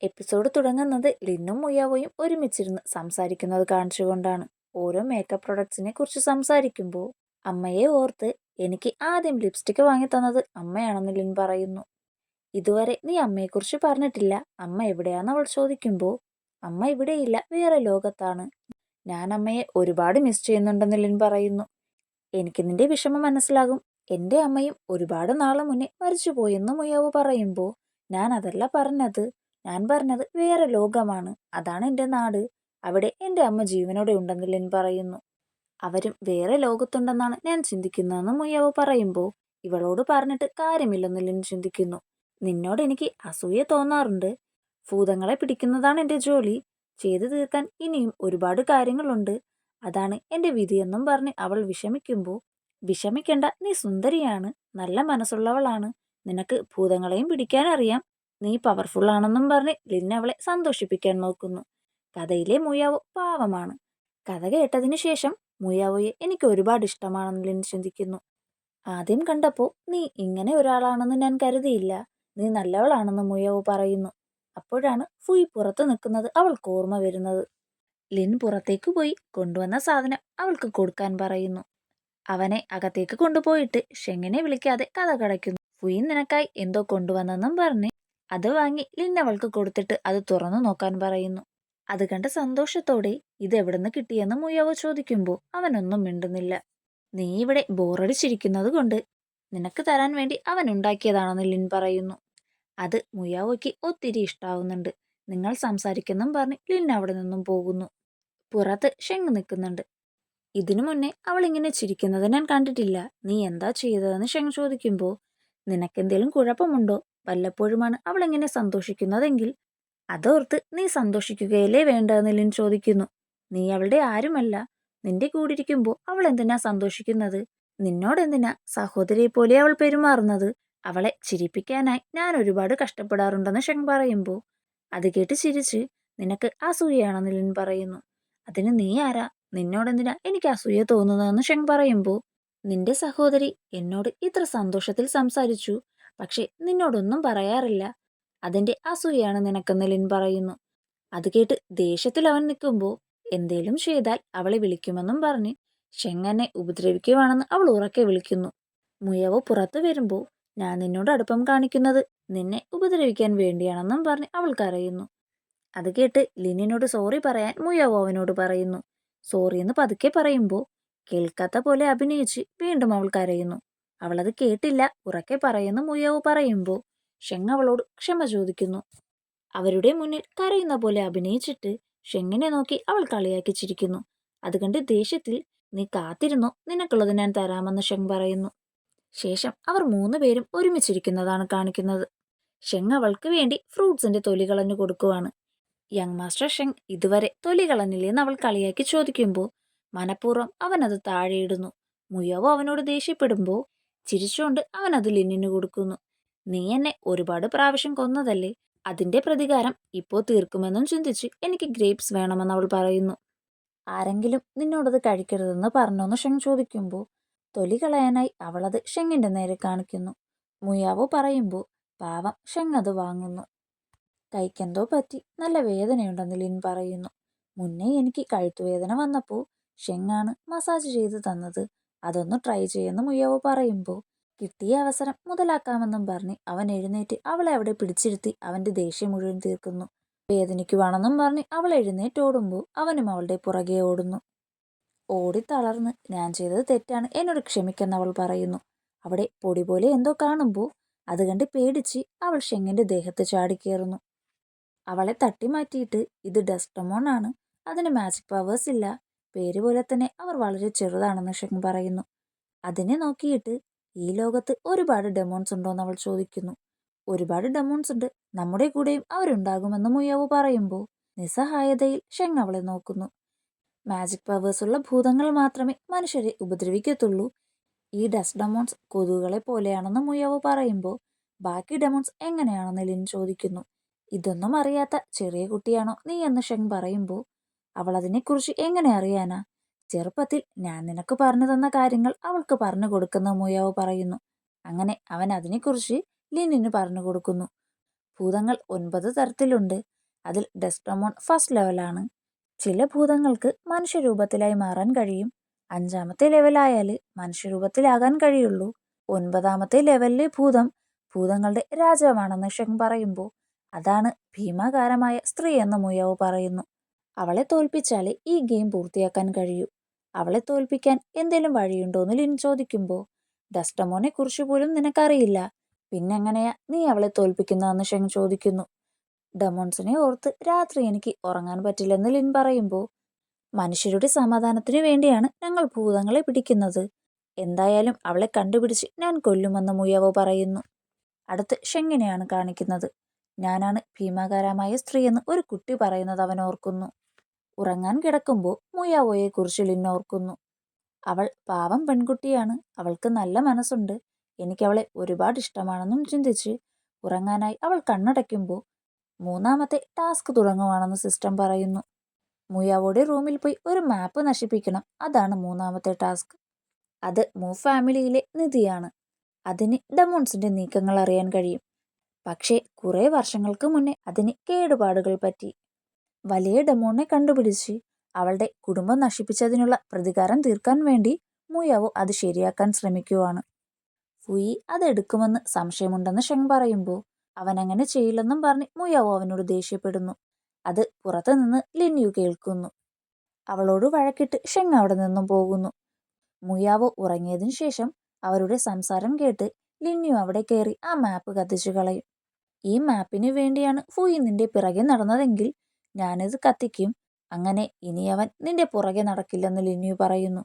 Episode തുടങ്ങുന്നത് ലിന്നും മുയാവോയും ഒരുമിച്ചിരുന്ന് സംസാരിക്കുന്നത് കാണിച്ചുകൊണ്ടാണ്. ഓരോ മേക്കപ്പ് പ്രൊഡക്ട്സിനെ കുറിച്ച് സംസാരിക്കുമ്പോൾ അമ്മയെ ഓർത്ത് എനിക്ക് ആദ്യം ലിപ്സ്റ്റിക് വാങ്ങി തന്നത് അമ്മയാണെന്ന് ലിൻ പറയുന്നു. ഇതുവരെ നീ അമ്മയെക്കുറിച്ച് പറഞ്ഞിട്ടില്ല, അമ്മ എവിടെയാന്ന് അവൾ ചോദിക്കുമ്പോൾ അമ്മ ഇവിടെയില്ല, വേറെ ലോകത്താണ്. ഞാൻ അമ്മയെ ഒരുപാട് മിസ് ചെയ്യുന്നുണ്ടെന്ന് ലിൻ പറയുന്നു. എനിക്ക് നിന്റെ വിഷമം മനസ്സിലാകും. എൻ്റെ അമ്മയും ഒരുപാട് നാളെ മുന്നേ മരിച്ചുപോയെന്ന് മുയാവോ പറയുമ്പോൾ ഞാൻ അതല്ല പറഞ്ഞത്, ഞാൻ പറഞ്ഞത് വേറെ ലോകമാണ്, അതാണ് എൻ്റെ നാട്, അവിടെ എൻ്റെ അമ്മ ജീവനോടെ ഉണ്ടെന്ന് ലിൻ പറയുന്നു. അവരും വേറെ ലോകത്തുണ്ടെന്നാണ് ഞാൻ ചിന്തിക്കുന്നതെന്ന് മുയാവോ പറയുമ്പോൾ ഇവളോട് പറഞ്ഞിട്ട് കാര്യമില്ലെന്ന് ലിൻ ചിന്തിക്കുന്നു. നിന്നോട് എനിക്ക് അസൂയ തോന്നാറുണ്ട്. ഭൂതങ്ങളെ പിടിക്കുന്നതാണ് എൻ്റെ ജോലി. ചെയ്തു തീർക്കാൻ ഇനിയും ഒരുപാട് കാര്യങ്ങളുണ്ട്. അതാണ് എൻ്റെ വിധിയെന്നും പറഞ്ഞ് അവൾ വിഷമിക്കുമ്പോൾ വിഷമിക്കണ്ട, നീ സുന്ദരിയാണ്, നല്ല മനസ്സുള്ളവളാണ്, നിനക്ക് ഭൂതങ്ങളെയും പിടിക്കാൻ അറിയാം, നീ പവർഫുൾ ആണെന്നും പറഞ്ഞ് ലിൻ അവളെ സന്തോഷിപ്പിക്കാൻ നോക്കുന്നു. കഥയിലെ മുയാവോ പാവമാണ്. കഥ കേട്ടതിനു ശേഷം മുയാവോയെ എനിക്ക് ഒരുപാട് ഇഷ്ടമാണെന്ന് ലിൻ ചിന്തിക്കുന്നു. ആദ്യം കണ്ടപ്പോൾ നീ ഇങ്ങനെ ഒരാളാണെന്ന് ഞാൻ കരുതിയില്ല, നീ നല്ലവളാണെന്ന് മുയാവോ പറയുന്നു. അപ്പോഴാണ് ഫുയി പുറത്തു നിൽക്കുന്നത് അവൾക്ക് ഓർമ്മ വരുന്നത്. ലിൻ പുറത്തേക്ക് പോയി കൊണ്ടുവന്ന സാധനം അവൾക്ക് കൊടുക്കാൻ പറയുന്നു. അവനെ അകത്തേക്ക് കൊണ്ടുപോയിട്ട് ഷെങ്ങിനെ വിളിക്കാതെ കഥ കടയ്ക്കുന്നു. ഫുയി നിനക്കായി എന്തോ കൊണ്ടുവന്നെന്നും പറഞ്ഞ് അത് വാങ്ങി ലിൻ അവൾക്ക് കൊടുത്തിട്ട് അത് തുറന്നു നോക്കാൻ പറയുന്നു. അത് കണ്ട സന്തോഷത്തോടെ ഇത് എവിടുന്ന് കിട്ടിയെന്ന് മുയാവോ ചോദിക്കുമ്പോൾ അവനൊന്നും മിണ്ടുന്നില്ല. നീ ഇവിടെ ബോറടിച്ചിരിക്കുന്നത് കൊണ്ട് നിനക്ക് തരാൻ വേണ്ടി അവൻ ഉണ്ടാക്കിയതാണെന്ന് ലിൻ പറയുന്നു. അത് മുയാവോയ്ക്ക് ഒത്തിരി ഇഷ്ടാവുന്നുണ്ട്. നിങ്ങൾ സംസാരിക്കെന്നും പറഞ്ഞ് ലിൻ അവിടെ നിന്നും പോകുന്നു. പുറത്ത് ഷെങ് നിൽക്കുന്നുണ്ട്. ഇതിനു മുന്നേ അവൾ ഇങ്ങനെ ചിരിക്കുന്നത് ഞാൻ കണ്ടിട്ടില്ല, നീ എന്താ ചെയ്തതെന്ന് ഷെങ് ചോദിക്കുമ്പോൾ നിനക്കെന്തേലും കുഴപ്പമുണ്ടോ, വല്ലപ്പോഴുമാണ് അവൾ ഇങ്ങനെ സന്തോഷിക്കുന്നതെങ്കിൽ അതോർത്ത് നീ സന്തോഷിക്കുകയല്ലേ വേണ്ടതെന്ന് ലിൻ ചോദിക്കുന്നു. നീ അവളുടെ ആരുമല്ല, നിന്റെ കൂടിരിക്കുമ്പോൾ അവൾ എന്തിനാ സന്തോഷിക്കുന്നത്, നിന്നോടെന്തിനാ സഹോദരിയെ പോലെ അവൾ പെരുമാറുന്നത്, അവളെ ചിരിപ്പിക്കാനായി ഞാൻ ഒരുപാട് കഷ്ടപ്പെടാറുണ്ടെന്ന് ഷെങ് പറയുമ്പോൾ അത് കേട്ട് ചിരിച്ച് നിനക്ക് അസൂയയാണെന്ന് ലിൻ പറയുന്നു. അതിന് നീ ആരാ, നിന്നോടെന്തിനാ എനിക്ക് അസൂയ തോന്നുന്നതെന്ന് ഷെങ് പറയുമ്പോൾ നിന്റെ സഹോദരി എന്നോട് ഇത്ര സന്തോഷത്തിൽ സംസാരിച്ചു, പക്ഷെ നിന്നോടൊന്നും പറയാറില്ല, അതിന്റെ അസൂയയാണ് നിനക്കെന്ന് ലിൻ പറയുന്നു. അത് കേട്ട് ദേഷ്യത്തിൽ അവൻ നിൽക്കുമ്പോൾ എന്തേലും ചെയ്താൽ അവളെ വിളിക്കുമെന്നും പറഞ്ഞ് ഷെങ് എന്നെ ഉപദ്രവിക്കുവാണെന്ന് അവൾ ഉറക്കെ വിളിക്കുന്നു. മുയവോ പുറത്തു വരുമ്പോൾ ഞാൻ നിന്നോട് അടുപ്പം കാണിക്കുന്നത് നിന്നെ ഉപദ്രവിക്കാൻ വേണ്ടിയാണെന്നും പറഞ്ഞ് അവൾ കരയുന്നു. അത് കേട്ട് ലിനിനോട് സോറി പറയാൻ മുയവോ അവനോട് പറയുന്നു. സോറി എന്ന് പതുക്കെ പറയുമ്പോൾ കേൾക്കാത്ത പോലെ അഭിനയിച്ച് വീണ്ടും അവൾ കരയുന്നു. അവളത് കേട്ടില്ല, ഉറക്കെ പറയുന്നു മുയവോ പറയുമ്പോൾ ഷെങ് അവളോട് ക്ഷമ ചോദിക്കുന്നു. അവരുടെ മുന്നിൽ കരയുന്ന പോലെ അഭിനയിച്ചിട്ട് ഷെങ്ങിനെ നോക്കി അവൾ കളിയാക്കി ചിരിക്കുന്നു. അത് കണ്ട് ദേഷ്യത്തിൽ നീ കാത്തിരുന്നോ, നിനക്കുള്ളത് ഞാൻ തരാമെന്ന് ഷെങ് പറയുന്നു. ശേഷം അവർ 3 പേരും ഒരുമിച്ചിരിക്കുന്നതാണ് കാണിക്കുന്നത്. ഷെങ് അവൾക്ക് വേണ്ടി ഫ്രൂട്ട്സിന്റെ തൊലി കളഞ്ഞു കൊടുക്കുവാണ്. യങ് മാസ്റ്റർ ഷെങ് ഇതുവരെ തൊലി കളഞ്ഞില്ലെന്ന് അവൾ കളിയാക്കി ചോദിക്കുമ്പോൾ മനഃപൂർവ്വം അവനത് താഴെയിടുന്നു. മുയവോ അവനോട് ദേഷ്യപ്പെടുമ്പോൾ ചിരിച്ചുകൊണ്ട് അവനത് ലിന്നിന് കൊടുക്കുന്നു. നീ എന്നെ ഒരുപാട് പ്രാവശ്യം കൊന്നതല്ലേ, അതിന്റെ പ്രതികാരം ഇപ്പോൾ തീർക്കുമെന്നും ചിന്തിച്ച് എനിക്ക് ഗ്രേപ്സ് വേണമെന്ന് അവൾ പറയുന്നു. ആരെങ്കിലും നിന്നോടത് കഴിക്കരുതെന്ന് പറഞ്ഞോന്ന് ഷെങ് ചോദിക്കുമ്പോൾ തൊലി കളയാനായി അവളത് ഷെങ്ങിന്റെ നേരെ കാണിക്കുന്നു. മുയാവോ പറയുമ്പോൾ പാവം ഷെങ് അത് വാങ്ങുന്നു. കൈക്കെന്തോ പറ്റി നല്ല വേദനയുണ്ടെന്ന് ലിൻ പറയുന്നു. മുന്നേ എനിക്ക് കഴുത്തുവേദന വന്നപ്പോൾ ഷെങ്ങാണ് മസാജ് ചെയ്ത് തന്നത്, അതൊന്ന് ട്രൈ ചെയ്യുന്ന മുയാവോ പറയുമ്പോൾ കിട്ടിയ അവസരം മുതലാക്കാമെന്നും പറഞ്ഞ് അവൻ എഴുന്നേറ്റ് അവളെ അവിടെ പിടിച്ചിരുത്തി അവന്റെ ദേഷ്യം മുഴുവൻ തീർക്കുന്നു. വേദനിക്കുവാണെന്നും പറഞ്ഞ് അവൾ എഴുന്നേറ്റ് ഓടുമ്പോൾ അവനും അവളുടെ പുറകെ ഓടുന്നു. ഓടിത്തളർന്ന് ഞാൻ ചെയ്തത് തെറ്റാണ്, എന്നോട് ക്ഷമിക്കെന്ന് അവൾ പറയുന്നു. അവിടെ പൊടി പോലെ എന്തോ കാണുമ്പോൾ അത് കണ്ട് പേടിച്ച് അവൾ ഷെങ്ങിന്റെ ദേഹത്ത് ചാടിക്കേറുന്നു. അവളെ തട്ടിമാറ്റിയിട്ട് ഇത് ഡെസ്ഡമോൺ ആണ്, അതിന് മാജിക് പവേഴ്സ് ഇല്ല, പേര് പോലെ തന്നെ അവർ വളരെ ചെറുതാണെന്ന് ഷെങ് പറയുന്നു. അതിനെ നോക്കിയിട്ട് ഈ ലോകത്ത് ഒരുപാട് ഡെമോൺസ് ഉണ്ടോന്ന് അവൾ ചോദിക്കുന്നു. ഒരുപാട് ഡെമോൺസ് ഉണ്ട്, നമ്മുടെ കൂടെയും അവരുണ്ടാകുമെന്ന് മുയാവോ പറയുമ്പോൾ നിസ്സഹായതയിൽ ഷെങ് അവളെ നോക്കുന്നു. മാജിക് പവേഴ്സ് ഉള്ള ഭൂതങ്ങൾ മാത്രമേ മനുഷ്യരെ ഉപദ്രവിക്കത്തുള്ളൂ, ഈ ഡസ്റ്റ് ഡെമോൺസ് കൊതുകുകളെ പോലെയാണെന്ന് മുയാവോ പറയുമ്പോൾ ബാക്കി ഡെമോൺസ് എങ്ങനെയാണെന്ന് ലിൻ ചോദിക്കുന്നു. ഇതൊന്നും അറിയാത്ത ചെറിയ കുട്ടിയാണോ നീ എന്ന് ഷെങ് പറയുമ്പോൾ അവൾ അതിനെക്കുറിച്ച് എങ്ങനെ അറിയാനാ, ചെറുപ്പത്തിൽ ഞാൻ നിനക്ക് പറഞ്ഞു തന്ന കാര്യങ്ങൾ അവൾക്ക് പറഞ്ഞു കൊടുക്കുന്ന മുയാവോ പറയുന്നു. അങ്ങനെ അവൻ അതിനെക്കുറിച്ച് ലിനിന് പറഞ്ഞു കൊടുക്കുന്നു. ഭൂതങ്ങൾ 9 തരത്തിലുണ്ട്. അതിൽ ഡെസ്ഡമോൺ ഫസ്റ്റ് ലെവലാണ്. ചില ഭൂതങ്ങൾക്ക് മനുഷ്യരൂപത്തിലായി മാറാൻ കഴിയും. 5ാമത്തെ ലെവലായാൽ മനുഷ്യരൂപത്തിലാകാൻ കഴിയുള്ളൂ. 9ാമത്തെ ലെവലിലെ ഭൂതം ഭൂതങ്ങളുടെ രാജാവാണെന്ന് ഷെങ് പറയുമ്പോൾ അതാണ് ഭീമാകാരമായ സ്ത്രീ എന്ന് മുയാവോ പറയുന്നു. അവളെ തോൽപ്പിച്ചാലേ ഈ ഗെയിം പൂർത്തിയാക്കാൻ കഴിയൂ. അവളെ തോൽപ്പിക്കാൻ എന്തെങ്കിലും വഴിയുണ്ടോന്ന് ലിൻ ചോദിക്കുമ്പോൾ ഡെസ്ഡമോനെ കുറിച്ച് പോലും നിനക്കറിയില്ല, പിന്നെങ്ങനെയാ നീ അവളെ തോൽപ്പിക്കുന്നതെന്ന് ഷെങ് ചോദിക്കുന്നു. ഡെമോൺസിനെ ഓർത്ത് രാത്രി എനിക്ക് ഉറങ്ങാൻ പറ്റില്ലെന്ന് ലിൻ പറയുമ്പോൾ മനുഷ്യരുടെ സമാധാനത്തിനു വേണ്ടിയാണ് ഞങ്ങൾ ഭൂതങ്ങളെ പിടിക്കുന്നത്. എന്തായാലും അവളെ കണ്ടുപിടിച്ച് ഞാൻ കൊല്ലുമെന്ന് മുയാവോ പറയുന്നു. അടുത്ത് ഷെങ്ങിനെയാണ് കാണിക്കുന്നത്. ഞാനാണ് ഭീമാകാരമായ സ്ത്രീയെന്ന് ഒരു കുട്ടി പറയുന്നത് അവൻ ഓർക്കുന്നു. ഉറങ്ങാൻ കിടക്കുമ്പോൾ മുയാവോയെ കുറിച്ച് ലിൻ ഓർക്കുന്നു. അവൾ പാവം പെൺകുട്ടിയാണ്, അവൾക്ക് നല്ല മനസ്സുണ്ട്, എനിക്കവളെ ഒരുപാട് ഇഷ്ടമാണെന്നും ചിന്തിച്ച് ഉറങ്ങാനായി അവൾ കണ്ണടയ്ക്കുമ്പോൾ 3ാമത്തെ ടാസ്ക് തുടങ്ങുവാണെന്ന് സിസ്റ്റം പറയുന്നു. മുയാവോയുടെ റൂമിൽ പോയി ഒരു മാപ്പ് നശിപ്പിക്കണം, അതാണ് 3ാമത്തെ ടാസ്ക്. അത് മൂ ഫാമിലിയിലെ നിധിയാണ്. അതിന് ഡെമോൺസിന്റെ നീക്കങ്ങൾ അറിയാൻ കഴിയും. പക്ഷേ കുറെ വർഷങ്ങൾക്ക് മുന്നേ അതിന് കേടുപാടുകൾ പറ്റി. വലിയ ഡെമോണിനെ കണ്ടുപിടിച്ച് അവളുടെ കുടുംബം നശിപ്പിച്ചതിനുള്ള പ്രതികാരം തീർക്കാൻ വേണ്ടി മുയാവോ അത് ശരിയാക്കാൻ ശ്രമിക്കുവാണ്. ഫുയി അതെടുക്കുമെന്ന് സംശയമുണ്ടെന്ന് ഷെങ് പറയുമ്പോൾ അവനങ്ങനെ ചെയ്യില്ലെന്നും പറഞ്ഞ് മുയാവോ അവനോട് ദേഷ്യപ്പെടുന്നു. അത് പുറത്തുനിന്ന് ലിൻയു കേൾക്കുന്നു. അവളോട് വഴക്കിട്ട് ഷെങ് അവിടെ നിന്നും പോകുന്നു. മുയാവോ ഉറങ്ങിയതിനു ശേഷം അവരുടെ സംസാരം കേട്ട് ലിൻയു അവിടെ കയറി ആ മാപ്പ് കത്തിച്ചു കളയും. ഈ മാപ്പിന് വേണ്ടിയാണ് ഫുയി നിന്റെ പിറകെ നടന്നതെങ്കിൽ ഞാനിത് കത്തിക്കും, അങ്ങനെ ഇനി അവൻ നിന്റെ പുറകെ നടക്കില്ലെന്ന് ലിൻയു പറയുന്നു.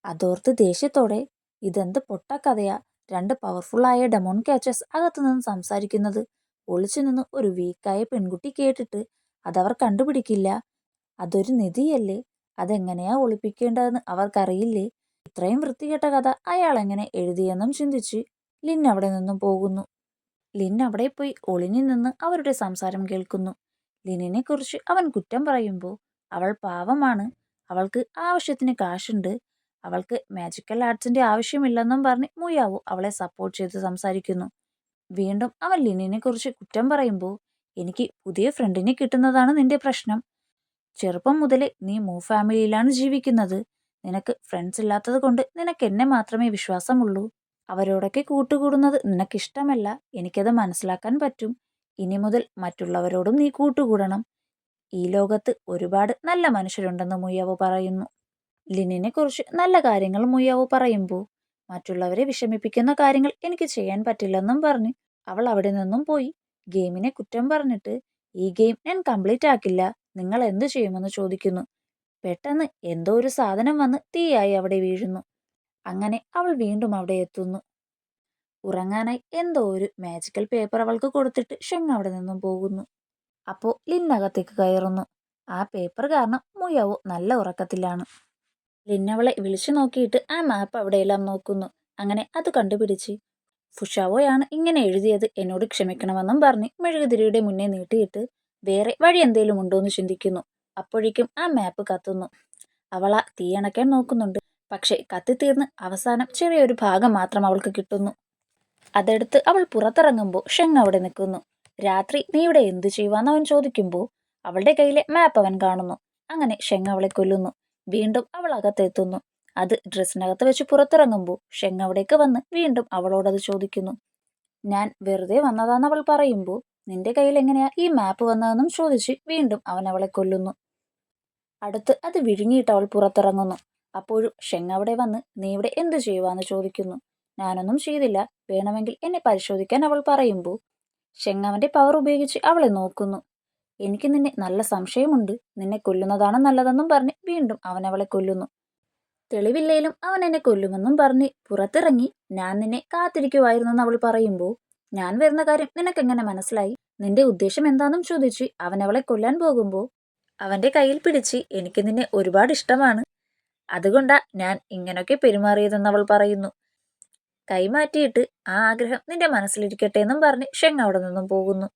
അതോർത്ത് ദേഷ്യത്തോടെ ഇതെന്ത് പൊട്ടക്കഥയാ, 2 പവർഫുള്ളായ ഡെമോൺ ക്യാച്ചേഴ്സ് അകത്തുനിന്ന് സംസാരിക്കുന്നത് ഒളിച്ചു നിന്ന് ഒരു വീക്കായ പെൺകുട്ടി കേട്ടിട്ട് അതവർ കണ്ടുപിടിക്കില്ല. അതൊരു നിധിയല്ലേ, അതെങ്ങനെയാ ഒളിപ്പിക്കേണ്ടതെന്ന് അവർക്കറിയില്ലേ, ഇത്രയും വൃത്തികെട്ട കഥ അയാൾ എങ്ങനെ എഴുതിയെന്നും ചിന്തിച്ച് ലിൻ അവിടെ നിന്നും പോകുന്നു. ലിൻ അവിടെ പോയി ഒളിഞ്ഞു നിന്ന് അവരുടെ സംസാരം കേൾക്കുന്നു. ലിനിനെ കുറിച്ച് അവൻ കുറ്റം പറയുമ്പോൾ അവൾ പാവമാണ്, അവൾക്ക് ആവശ്യത്തിന് കാശുണ്ട്, അവൾക്ക് മാജിക്കൽ ആർട്സിന്റെ ആവശ്യമില്ലെന്നും പറഞ്ഞ് മുയാവോ അവളെ സപ്പോർട്ട് ചെയ്ത് സംസാരിക്കുന്നു. വീണ്ടും അവൻ ലിനിനെ കുറിച്ച് കുറ്റം പറയുമ്പോൾ എനിക്ക് പുതിയ ഫ്രണ്ടിനെ കിട്ടുന്നതാണ് നിന്റെ പ്രശ്നം. ചെറുപ്പം മുതലേ നീ മൂ ഫാമിലിയിലാണ് ജീവിക്കുന്നത്, നിനക്ക് ഫ്രണ്ട്സ് ഇല്ലാത്തത് കൊണ്ട് നിനക്ക് എന്നെ മാത്രമേ വിശ്വാസമുള്ളൂ. അവരോടൊക്കെ കൂട്ടുകൂടുന്നത് നിനക്കിഷ്ടമല്ല, എനിക്കത് മനസ്സിലാക്കാൻ പറ്റും. ഇനി മുതൽ മറ്റുള്ളവരോടും നീ കൂട്ടുകൂടണം. ഈ ലോകത്ത് ഒരുപാട് നല്ല മനുഷ്യരുണ്ടെന്ന് മുയാവോ പറയുന്നു. ലിനിനെ കുറിച്ച് നല്ല കാര്യങ്ങൾ മുയാവോ പറയുമ്പോൾ മറ്റുള്ളവരെ വിഷമിപ്പിക്കുന്ന കാര്യങ്ങൾ എനിക്ക് ചെയ്യാൻ പറ്റില്ലെന്നും പറഞ്ഞ് അവൾ അവിടെ നിന്നും പോയി ഗെയിമിനെ കുറ്റം പറഞ്ഞിട്ട് ഈ ഗെയിം ഞാൻ കംപ്ലീറ്റ് ആക്കില്ല, നിങ്ങൾ എന്തു ചെയ്യുമെന്ന് ചോദിക്കുന്നു. പെട്ടെന്ന് എന്തോ ഒരു സാധനം വന്ന് തീയായി അവിടെ വീഴുന്നു. അങ്ങനെ അവൾ വീണ്ടും അവിടെ എത്തുന്നു. ഉറങ്ങാനായി എന്തോ ഒരു മാജിക്കൽ പേപ്പർ അവൾക്ക് കൊടുത്തിട്ട് ഷെങ് അവിടെ നിന്നും പോകുന്നു. അപ്പോൾ ലിന്നകത്തേക്ക് കയറുന്നു. ആ പേപ്പർ കാരണം മുയാവോ നല്ല ഉറക്കത്തിലാണ്. ലിന്നവളെ വിളിച്ചു നോക്കിയിട്ട് ആ മാപ്പ് അവിടെയെല്ലാം നോക്കുന്നു. അങ്ങനെ അത് കണ്ടുപിടിച്ച് ഫുഷാവോയാണ് ഇങ്ങനെ എഴുതിയത്, എന്നോട് ക്ഷമിക്കണമെന്നും പറഞ്ഞ് മെഴുകുതിരിയുടെ മുന്നേ നീട്ടിയിട്ട് വേറെ വഴി എന്തേലും ഉണ്ടോയെന്ന് ചിന്തിക്കുന്നു. അപ്പോഴേക്കും ആ മാപ്പ് കത്തുന്നു. അവൾ ആ തീയണയ്ക്കാൻ നോക്കുന്നുണ്ട്, പക്ഷെ കത്തിത്തീർന്ന് അവസാനം ചെറിയൊരു ഭാഗം മാത്രം അവൾക്ക് കിട്ടുന്നു. അതെടുത്ത് അവൾ പുറത്തിറങ്ങുമ്പോൾ ഷെങ് അവിടെ നിൽക്കുന്നു. രാത്രി നീ ഇവിടെ എന്തു ചെയ്യുവാന്ന് അവൻ ചോദിക്കുമ്പോൾ അവളുടെ കയ്യിലെ മാപ്പ് അവൻ കാണുന്നു. അങ്ങനെ ഷെങ് അവളെ കൊല്ലുന്നു. വീണ്ടും അവൾ അകത്തെത്തുന്നു. അത് ഡ്രസ്സിനകത്ത് വെച്ച് പുറത്തിറങ്ങുമ്പോൾ ഷെങ് അവിടേക്ക് വന്ന് വീണ്ടും അവളോടത് ചോദിക്കുന്നു. ഞാൻ വെറുതെ വന്നതാന്ന് അവൾ പറയുമ്പോൾ നിന്റെ കയ്യിൽ എങ്ങനെയാ ഈ മാപ്പ് വന്നതെന്നും ചോദിച്ച് വീണ്ടും അവൻ അവളെ കൊല്ലുന്നു. അടുത്ത് അത് വിഴുങ്ങിയിട്ട് അവൾ പുറത്തിറങ്ങുന്നു. അപ്പോഴും ഷെങ് അവിടെ വന്ന് നീ ഇവിടെ എന്തു ചെയ്യുവാന്ന് ചോദിക്കുന്നു. ഞാനൊന്നും ചെയ്തില്ല, വേണമെങ്കിൽ എന്നെ പരിശോധിക്കാൻ അവൾ പറയുമ്പോൾ ഷെങ് അവന്റെ പവർ ഉപയോഗിച്ച് അവളെ നോക്കുന്നു. എനിക്ക് നിന്നെ നല്ല സംശയമുണ്ട്, നിന്നെ കൊല്ലുന്നതാണ് നല്ലതെന്നും പറഞ്ഞ് വീണ്ടും അവൻ അവളെ കൊല്ലുന്നു. തെളിവില്ലേലും അവൻ എന്നെ കൊല്ലുമെന്നും പറഞ്ഞ് പുറത്തിറങ്ങി ഞാൻ നിന്നെ കാത്തിരിക്കുവായിരുന്നെന്ന് അവൾ പറയുമ്പോൾ ഞാൻ വരുന്ന കാര്യം നിനക്കെങ്ങനെ മനസ്സിലായി, നിന്റെ ഉദ്ദേശം എന്താണെന്നും ചോദിച്ച് അവൻ അവളെ കൊല്ലാൻ പോകുമ്പോൾ അവന്റെ കയ്യിൽ പിടിച്ച് എനിക്ക് നിന്നെ ഒരുപാട് ഇഷ്ടമാണ്, അതുകൊണ്ടാ ഞാൻ ഇങ്ങനൊക്കെ പെരുമാറിയതെന്ന് അവൾ പറയുന്നു. കൈമാറ്റിയിട്ട് ആ ആഗ്രഹം നിന്റെ മനസ്സിലിരിക്കട്ടെ എന്നും പറഞ്ഞ് ഷെങ് അവിടെ നിന്നും പോകുന്നു.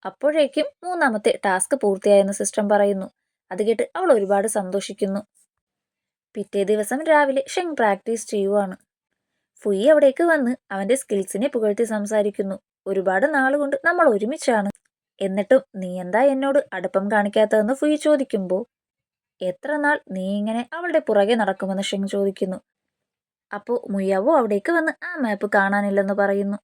അപ്പോഴേക്കും 3ാമത്തെ ടാസ്ക് പൂർത്തിയായെന്ന് സിസ്റ്റം പറയുന്നു. അത് കേട്ട് അവൾ ഒരുപാട് സന്തോഷിക്കുന്നു. പിറ്റേ ദിവസം രാവിലെ ഷെങ് പ്രാക്ടീസ് ചെയ്യുവാണ്. ഫുയി അവിടേക്ക് വന്ന് അവന്റെ സ്കിൽസിനെ പുകഴ്ത്തി സംസാരിക്കുന്നു. ഒരുപാട് നാളുകൊണ്ട് നമ്മൾ ഒരുമിച്ചാണ്. എന്നിട്ടും നീ എന്താ എന്നോട് അടുപ്പം കാണിക്കാത്തതെന്ന് ഫുയി ചോദിക്കുമ്പോൾ എത്ര നാൾ നീ ഇങ്ങനെ അവളുടെ പുറകെ നടക്കുമെന്ന് ഷെങ് ചോദിക്കുന്നു. അപ്പോൾ മുയാവോ അവിടേക്ക് വന്ന് ആ മാപ്പ് കാണാനില്ലെന്ന് പറയുന്നു.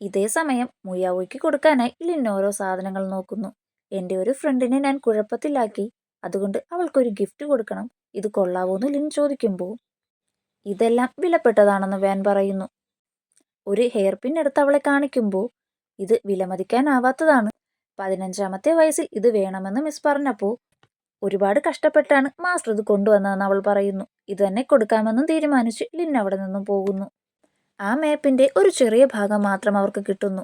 ഇതേ സമയം മുയാവോയ്ക്ക് കൊടുക്കാനായി ലിൻ ഓരോ സാധനങ്ങൾ നോക്കുന്നു. എൻ്റെ ഒരു ഫ്രണ്ടിനെ ഞാൻ കുഴപ്പത്തിലാക്കി, അതുകൊണ്ട് അവൾക്കൊരു ഗിഫ്റ്റ് കൊടുക്കണം. ഇത് കൊള്ളാവോന്ന് ലിൻ ചോദിക്കുമ്പോൾ ഇതെല്ലാം വിലപ്പെട്ടതാണെന്ന് വാൻ പറയുന്നു. ഒരു ഹെയർ പിൻ എടുത്ത് അവളെ കാണിക്കുമ്പോൾ ഇത് വിലമതിക്കാനാവാത്തതാണ്. 15ാമത്തെ വയസ്സിൽ ഇത് വേണമെന്ന് മിസ് പറഞ്ഞപ്പോൾ ഒരുപാട് കഷ്ടപ്പെട്ടാണ് മാസ്റ്റർ ഇത് കൊണ്ടുവന്നതെന്ന് അവൾ പറയുന്നു. ഇത് തന്നെ കൊടുക്കാമെന്നും തീരുമാനിച്ച് ലിൻ അവിടെ നിന്നും പോകുന്നു. ആ മാപ്പിന്റെ ഒരു ചെറിയ ഭാഗം മാത്രം അവർക്ക് കിട്ടുന്നു.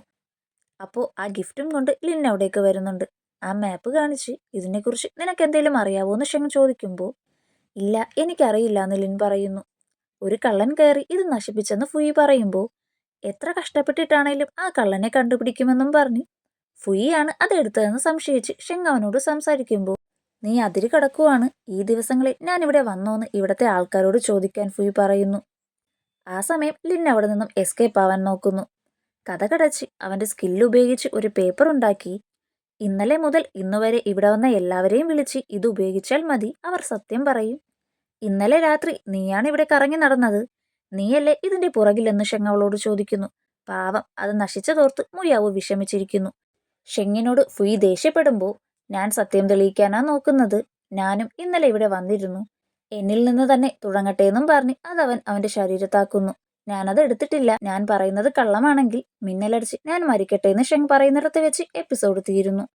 അപ്പോൾ ആ ഗിഫ്റ്റും കൊണ്ട് ലിൻ അവിടേക്ക് വരുന്നുണ്ട്. ആ മാപ്പ് കാണിച്ച് ഇതിനെക്കുറിച്ച് നിനക്കെന്തേലും അറിയാവോ എന്ന് ഷെങ് ചോദിക്കുമ്പോൾ ഇല്ല, എനിക്കറിയില്ല എന്ന് ലിൻ പറയുന്നു. ഒരു കള്ളൻ കയറി ഇത് നശിപ്പിച്ചെന്ന് ഫുയി പറയുമ്പോൾ എത്ര കഷ്ടപ്പെട്ടിട്ടാണേലും ആ കള്ളനെ കണ്ടുപിടിക്കുമെന്നും പറഞ്ഞ് ഫുയിയാണ് അതെടുത്തതെന്ന് സംശയിച്ച് ഷെങ് അവനോട് സംസാരിക്കുമ്പോൾ നീ അതിര് കടക്കുവാണ്. ഈ ദിവസങ്ങളിൽ ഞാനിവിടെ വന്നോന്ന് ഇവിടത്തെ ആൾക്കാരോട് ചോദിക്കാൻ ഫുയി പറയുന്നു. ആ സമയം ലിൻ അവിടെ നിന്നും എസ്കേപ്പ് ആവാൻ നോക്കുന്നു. കഥ കടച്ച് അവന്റെ സ്കില്ല് ഉപയോഗിച്ച് ഒരു പേപ്പർ ഉണ്ടാക്കി ഇന്നലെ മുതൽ ഇന്നുവരെ ഇവിടെ വന്ന എല്ലാവരെയും വിളിച്ച് ഇത് ഉപയോഗിച്ചാൽ മതി, അവർ സത്യം പറയും. ഇന്നലെ രാത്രി നീയാണ് ഇവിടെ കറങ്ങി നടന്നത്, നീയല്ലേ ഇതിന്റെ പുറകിലെന്ന് ഷെങ് അവളോട് ചോദിക്കുന്നു. പാവം, അത് നശിച്ചതോർത്ത് മുയാവോ വിഷമിച്ചിരിക്കുന്നു. ഷെങ്ങിനോട് ഫുയി ദേഷ്യപ്പെടുമ്പോൾ ഞാൻ സത്യം തെളിയിക്കാനാ നോക്കുന്നത്, ഞാനും ഇന്നലെ ഇവിടെ വന്നിരുന്നു, എന്നിൽ നിന്ന് തന്നെ തുടങ്ങട്ടെ എന്നും പറഞ്ഞ് അതവൻ അവന്റെ ശരീരത്താക്കുന്നു. ഞാനത് എടുത്തിട്ടില്ല, ഞാൻ പറയുന്നത് കള്ളമാണെങ്കിൽ മിന്നലടിച്ച് ഞാൻ മരിക്കട്ടെ എന്ന് ഷെങ് പറയുന്നിടത്ത് വെച്ച് എപ്പിസോഡ് തീരുന്നു.